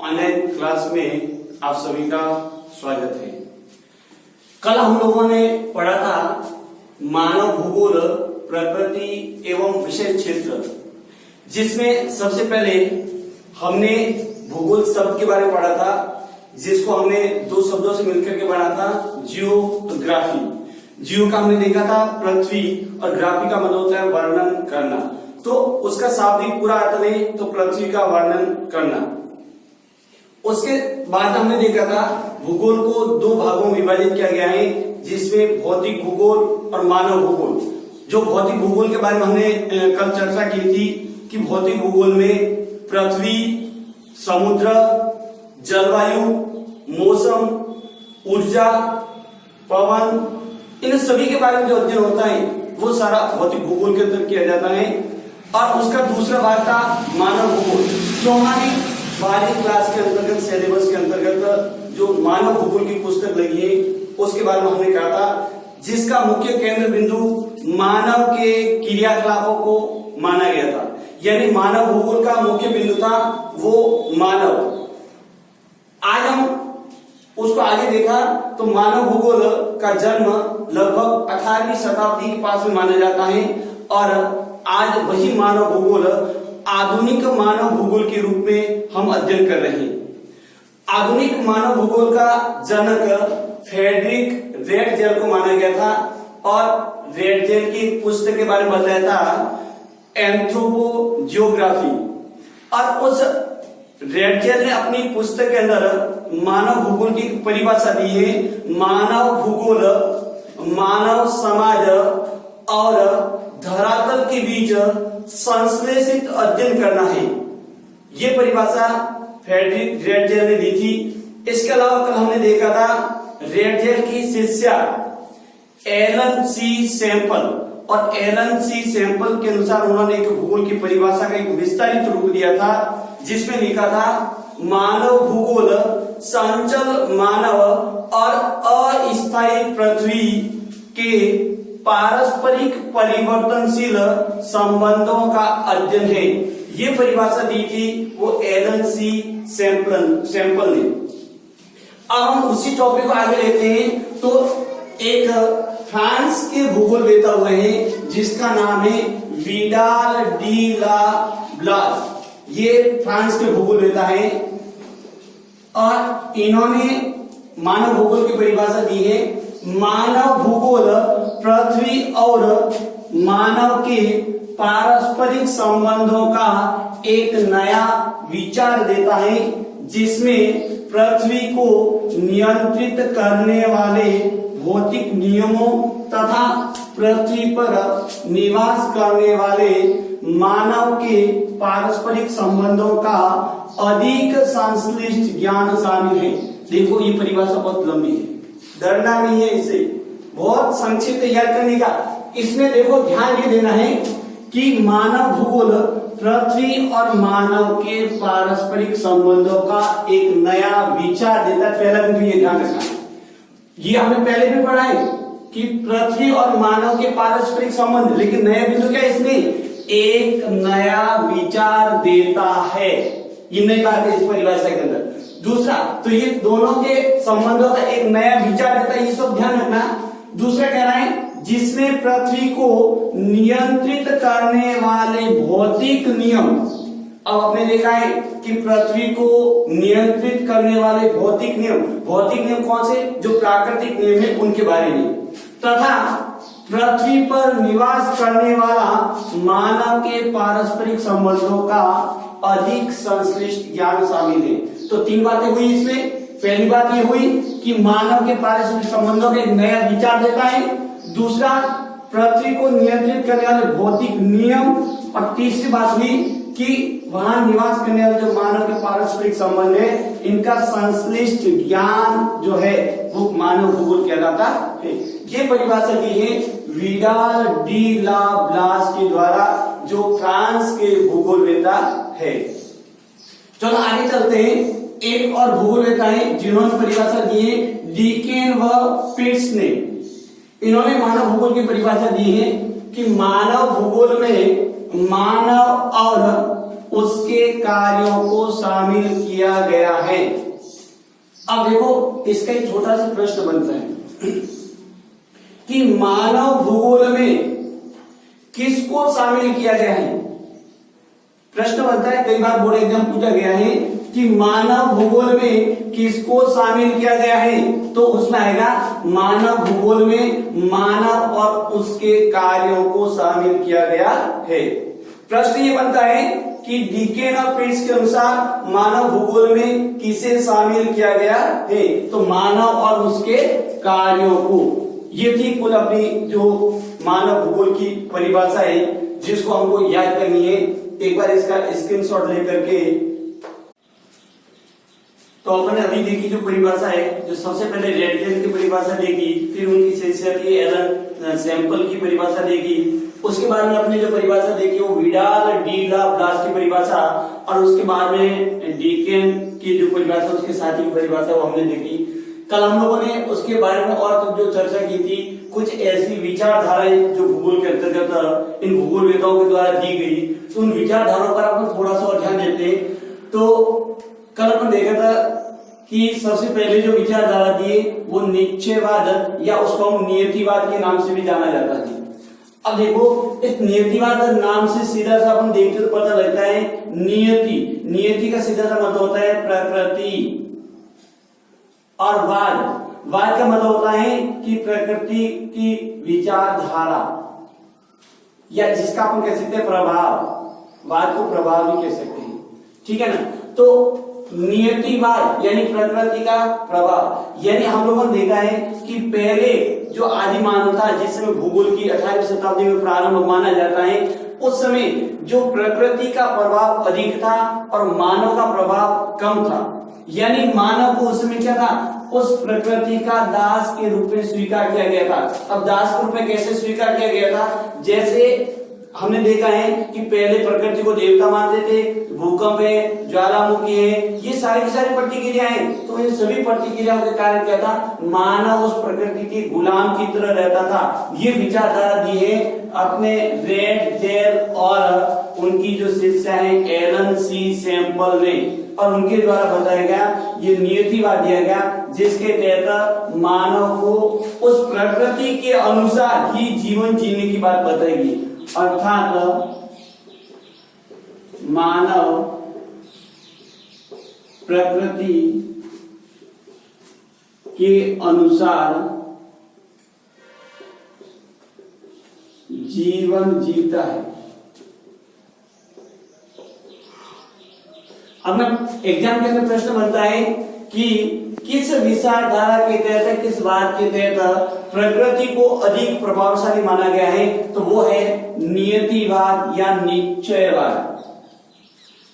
Online class में आप सभी का स्वागत है। कल हम लोगों ने पढ़ा था मानव भूगोल, प्रकृति एवं विषय क्षेत्र, जिसमें सबसे पहले हमने भूगोल शब्द के बारे में पढ़ा था, जिसको हमने दो शब्दों से मिलकर के पढ़ा था, जियोग्राफी। जियो का हमने देखा था पृथ्वी और ग्राफी का मतलब होता है वर्णन करना। तो उसका शाब्दिक पूरा अर्थ नहीं तो पृथ्वी का वर्णन करना। उसके बाद हमने देखा था भूगोल को दो भागों में विभाजित किया गया है, जिसमें भौतिक भूगोल और मानव भूगोल। जो भौतिक भूगोल के बारे में हमने कल चर्चा की थी कि भौतिक भूगोल में पृथ्वी, समुद्र, जलवायु, मौसम, ऊर्जा, पवन, इन सभी के बारे में जो अध्ययन होता है वो सारा भौतिक भूगोल के अंदर किया जाता है। और उसका दूसरा भाग था मानव भूगोल, जो हमारी 12वीं क्लास के अंतर्गत सिलेबस के अंतर्गत जो मानव भूगोल की पुस्तक लगी है उसके बारे में हमने कहा था, जिसका मुख्य केंद्र बिंदु मानव के क्रियाकलापों को माना गया था। यानी मानव भूगोल का मुख्य बिंदु था वो मानव। आज हम उसको आगे देखा तो मानव भूगोल का जन्म लगभग 18वीं शताब्दी के पास में माना जाता है, और आज वही मानव भूगोल आधुनिक मानव भूगोल के रूप में हम अध्ययन कर रहे हैं। आधुनिक मानव भूगोल का जनक फ्रेडरिक रेटजेल को माना गया था, और रेटजेल की पुस्तक के बारे में बताया था एंथ्रोपोजियोग्राफी। और उस रेटजेल ने अपनी पुस्तक के अंदर मानव भूगोल की परिभाषा दी है। मानव भूगोल मानव समाज और धरातल के बीच संश्लेषित अध्ययन करना है। ये परिभाषा फ्रेडरिक रेटजेल ने दी थी। इसके अलावा कल हमने देखा था रेटजेल की शिष्या एलन सी सैंपल, और एलन सी सैंपल के अनुसार उन्होंने एक भूगोल की परिभाषा का एक विस्तारित रूप दिया था, जिसमें लिखा था मानव भूगोल संचल मानव और अस्थायी पृथ्वी के पारस्परिक परिवर्तनशील संबंधों का अध्ययन है। ये परिभाषा दी थी वो एलन सी सैंपल ने। अब हम उसी टॉपिक को आगे लेते हैं। तो एक फ्रांस के भूगोलवेत्ता हुए हैं जिसका नाम है विडाल डी ला ब्लास। ये फ्रांस के भूगोलवेत्ता हैं, और इन्होंने मानव भूगोल की परिभाषा दी है। मानव भूगोल पृथ्वी और मानव के पारस्परिक संबंधों का एक नया विचार देता है, जिसमें पृथ्वी को नियंत्रित करने वाले भौतिक नियमों तथा पृथ्वी पर निवास करने वाले मानव के पारस्परिक संबंधों का अधिक संश्लिष्ट ज्ञान शामिल है। देखो ये परिभाषा बहुत लंबी है, डरना नहीं है इसे, बहुत संक्षिप्त याद करने का। इसमें देखो ध्यान ये देना है कि मानव भूगोल पृथ्वी और मानव के पारस्परिक संबंधों का एक नया विचार देता है। पहला बिंदु ये ध्यान रखना, ये हमने पहले भी पढ़ा है कि पृथ्वी और मानव के पारस्परिक संबंध, लेकिन नया बिंदु क्या है इसमें, एक नया विचार देता है। ये नई बात है इस परिभाषा के अंदर। दूसरा, तो ये दोनों के संबंधों का एक नया विचार देता है, ये सब ध्यान रखना। दूसरा कह रहा है जिसमें पृथ्वी को नियंत्रित करने वाले भौतिक नियम। अब आपने देखा है कि पृथ्वी को नियंत्रित करने वाले भौतिक नियम कौन से, जो प्राकृतिक नियम है उनके बारे में, तथा पृथ्वी पर निवास करने वाला मानव के पारस्परिक संबंधों का अधिक संश्लिष्ट ज्ञान शामिल है। तो तीन बातें हुई इसमें। पहली बात ये हुई कि मानव के पारस्परिक संबंधों का एक नया विचार देता है। दूसरा, पृथ्वी को नियंत्रित करने वाले भौतिक नियम। और तीसरी बात हुई कि वहां निवास करने वाले जो मानव के पारस्परिक संबंध है, इनका संश्लिष्ट ज्ञान जो है वो मानव भूगोल कहलाता है। ये परिभाषा दी है विडाल डी ला ब्लास के द्वारा, जो फ्रांस के भूगोलवेत्ता है। चलो आगे चलते हैं। एक और भूगोलवेत्ता है जिन्होंने परिभाषा दी है, डीकेन व पिट्स ने। इन्होंने मानव भूगोल की परिभाषा दी है कि मानव भूगोल में मानव और उसके कार्यों को शामिल किया गया है। अब देखो इसका एक छोटा सा प्रश्न बनता है कि मानव भूगोल में किसको शामिल किया गया है। प्रश्न बनता है, कई बार बोर्ड एग्जाम पूछा गया है कि मानव भूगोल में किसको शामिल किया गया है, तो उसमें आएगा मानव भूगोल में मानव और उसके कार्यों को शामिल किया गया है। प्रश्न ये बनता है कि डीकेन और पीट्स के अनुसार मानव भूगोल में किसे शामिल किया गया है, तो मानव और उसके कार्यों को। ये थी कुल अपनी जो मानव भूगोल की परिभाषा है जिसको हमको याद करनी है। एक बार इसका स्क्रीनशॉट लेकर के, तो अपन ने अभी देखी जो परिभाषा है, जो सबसे पहले रेडजेन की परिभाषा देखी, फिर उनकी सिंसियरिटी एलन सैंपल की परिभाषा देखी, उसके बाद में अपने जो परिभाषा देखी वो विडाल डी ला ब्लास की परिभाषा, और उसके बाद में डीकेन की जो परिभाषा उसके साथी की परिभाषा वो हमने देखी। कल हम लोगों ने उसके बारे में और जो चर्चा की थी, कुछ ऐसी विचारधाराएं जो भूगोल के अंतर्गत इन भूगोलवेताओं के द्वारा दी गई, तो उन विचारधाराओं पर अपन थोड़ा सा और ध्यान देते हैं। तो कल अपन देखा था कि सबसे पहले जो विचारधारा थी वो निश्चयवाद या उसको हम नियतिवाद के नाम से भी जाना जाता है। अब देखो इस नियतिवाद नाम से सीधा सा अपन देखते तो पता लगता है नियति का सीधा सा मतलब होता है प्रकृति, और वाद का मतलब होता है कि प्रकृति की विचारधारा, या जिसका अपन कह सकते हैं प्रभाव, वाद को प्रभाव भी कह सकते हैं, ठीक है ना। तो नियतिवाद यानी प्रकृति का प्रभाव, यानी हम लोगों ने देखा है कि पहले जो आदि मानव था, जिस समय भूगोल की 18वीं शताब्दी में प्रारंभ माना जाता है, उस समय जो प्रकृति का प्रभाव अधिक था और मानव का प्रभाव कम था। यानी मानव को उस समय क्या था, उस प्रकृति का दास के रूप में स्वीकार किया गया था। अब दास के रूप में कैसे स्वीकार किया गया था, जैसे हमने देखा है कि पहले प्रकृति को देवता मानते थे, भूकंप है, ज्वालामुखी है, ये सारी की सारी प्रतिक्रियाएं, तो इन सभी प्रतिक्रियाओं के कारण क्या था, मानव उस प्रकृति के गुलाम की तरह रहता था। ये विचारधारा दी है अपने रेडजेल और उनकी जो शिष्य है एलन सी सैंपल ने, और उनके द्वारा बताया गया ये नियतिवाद दिया गया, जिसके तहत मानव को उस प्रकृति के अनुसार ही जीवन जीने की बात बताएगी। अर्थात मानव प्रकृति के अनुसार जीवन जीता है। अब एग्जाम के अंदर प्रश्न बनता है कि किस विचारधारा के तहत, किस वाद के तहत प्रकृति को अधिक प्रभावशाली माना गया है, तो वो है नियतिवाद या निश्चयवाद।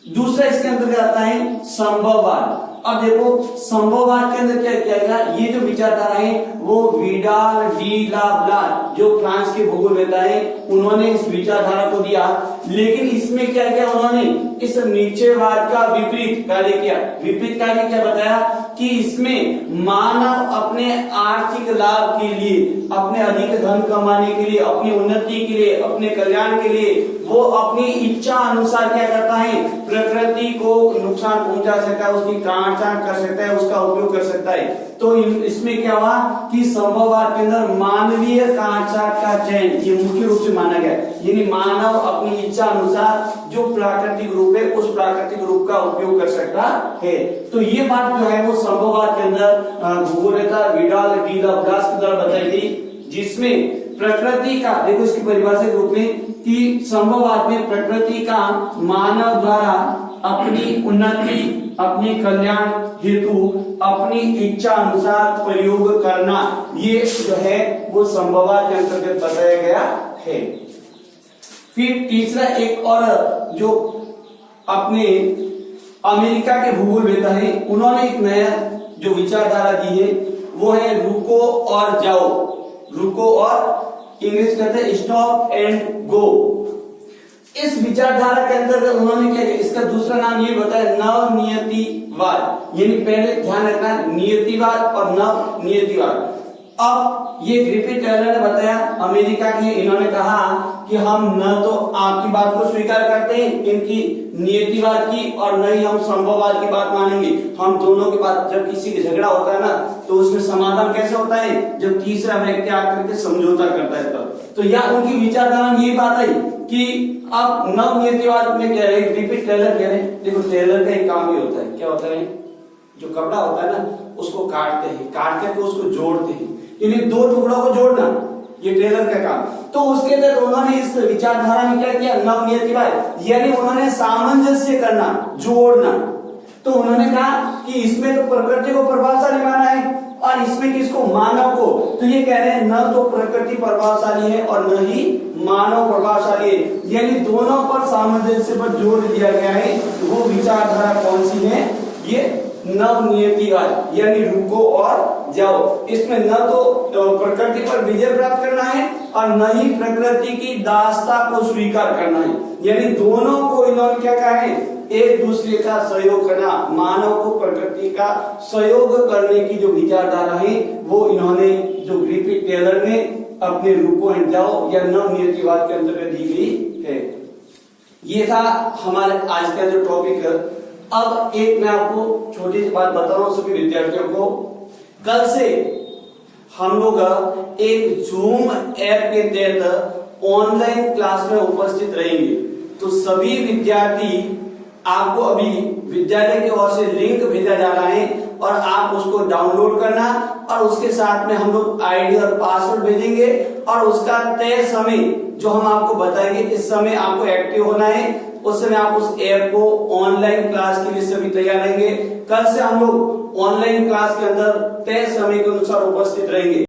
दूसरा इसके अंतर्गत आता है संभववाद। अब देखो संभववाद के अंदर क्या किया गया, ये जो विचारधारा है वो विडाल डी ला ब्लास जो फ्रांस के भूगोलवेता है, उन्होंने इस विचारधारा को दिया। लेकिन इसमें क्या किया उन्होंने, इस निश्चयवाद का विपरीत कार्य किया। विपरीत कार्य क्या बताया कि इसमें मानव अपने आर्थिक लाभ के लिए, अपने अधिक धन कमाने के लिए, अपनी उन्नति के लिए, अपने कल्याण के लिए वो अपनी इच्छा अनुसार क्या करता है, प्रकृति को नुकसान पहुंचा सकता है, उसकी काटछाट कर सकता है, उसका उपयोग कर सकता है। तो इसमें क्या हुआ कि संभववाद के अंदर मानवीय काटछाट का चयन ये मुख्य रूप से माना गया, यानी मानव अपनी इच्छा अनुसार जो प्राकृतिक रूप है उस प्राकृतिक रूप का उपयोग कर सकता है। तो ये बात जो है वो संभववाद के अंदर भूगोलवेता विडाल डी ला ब्लास के द्वारा बताई गई, जिसमें प्रकृति का, देखो इसकी परिभाषा के रूप में कि संभववाद में प्रकृति का मानव द्वारा अपनी उन्नति, अपने कल्याण हेतु अपनी इच्छा अनुसार प्रयोग करना, ये जो है वो संभववाद के अंतर्गत बताया गया है। फिर तीसरा एक और जो अपने अमेरिका के भूगोलवेता है, उन्होंने एक नया जो विचारधारा दी है वो है रुको और जाओ। रुको और इंग्लिश कहते हैं स्टॉप एंड गो। इस विचारधारा के अंतर्गत उन्होंने क्या किया, इसका दूसरा नाम ये बताया नवनियतिवाद। यानी पहले ध्यान रखना नियतिवाद और नवनियतिवाद। अब ये ग्रिफिथ टेलर ने बताया अमेरिका के, इन्होंने कहा कि हम न तो आपकी बात को स्वीकार करते हैं इनकी नियतिवाद की और न ही हम संभववाद की बात मानेंगे, हम दोनों की बात। जब किसी का झगड़ा होता है ना तो उसमें समाधान कैसे होता है, जब तीसरा व्यक्ति आकर के समझौता करता है तब। तो यह उनकी विचारधारा में ये बात आई कि अब नव नियतिवाद में कह रहे, ग्रिफिथ टेलर कह रहे हैं, देखो टेलर का एक काम ही होता है, क्या होता है, जो कपड़ा होता है ना उसको काटते हैं, काट करके उसको जोड़ते हैं, यानी दो टुकड़ों को जोड़ना, ये टेलर का काम। तो उसके अंदर उन्होंने इस विचारधारा में क्या किया, नवनियतिवाद, यानी उन्होंने सामंजस्य करना, जोड़ना। तो उन्होंने कहा कि इसमें तो प्रकृति को प्रभावशाली माना है और इसमें किसको, मानव को। तो ये कह रहे हैं न तो प्रकृति प्रभावशाली है और न ही मानव प्रभावशाली है, यानी दोनों पर सामंजस्य पर जोर दिया गया है। वो विचारधारा कौन सी है, ये नवनियतिवाद, यानी रुको और जाओ। इसमें न तो प्रकृति पर विजय प्राप्त करना है और न ही प्रकृति की दासता को स्वीकार करना है, यानी दोनों को इन्होंने क्या कहा है, एक दूसरे का सहयोग करना, मानव को प्रकृति का सहयोग करने की जो विचारधारा है वो इन्होंने, जो ग्रिफिथ टेलर ने अपने रुको एंड जाओ या नवनियतिवाद के अंतर्गत दी गई है। ये था हमारे आज का जो टॉपिक है। अब एक मैं आपको छोटी सी बात बता रहा हूं सभी विद्यार्थियों को, कल से हम लोग एक जूम ऐप के तहत ऑनलाइन क्लास में उपस्थित रहेंगे। तो सभी विद्यार्थी, आपको अभी विद्यालय की ओर से लिंक भेजा जा रहा है और आप उसको डाउनलोड करना और उसके साथ में हम लोग आईडी और पासवर्ड भेजेंगे और उसका तय समय जो हम आपको बताएंगे, इस समय आपको एक्टिव होना है, उस समय आप उस ऐप को ऑनलाइन क्लास के लिए सभी तैयार रहेंगे। कल से हम लोग ऑनलाइन क्लास के अंदर तय समय के अनुसार उपस्थित रहेंगे।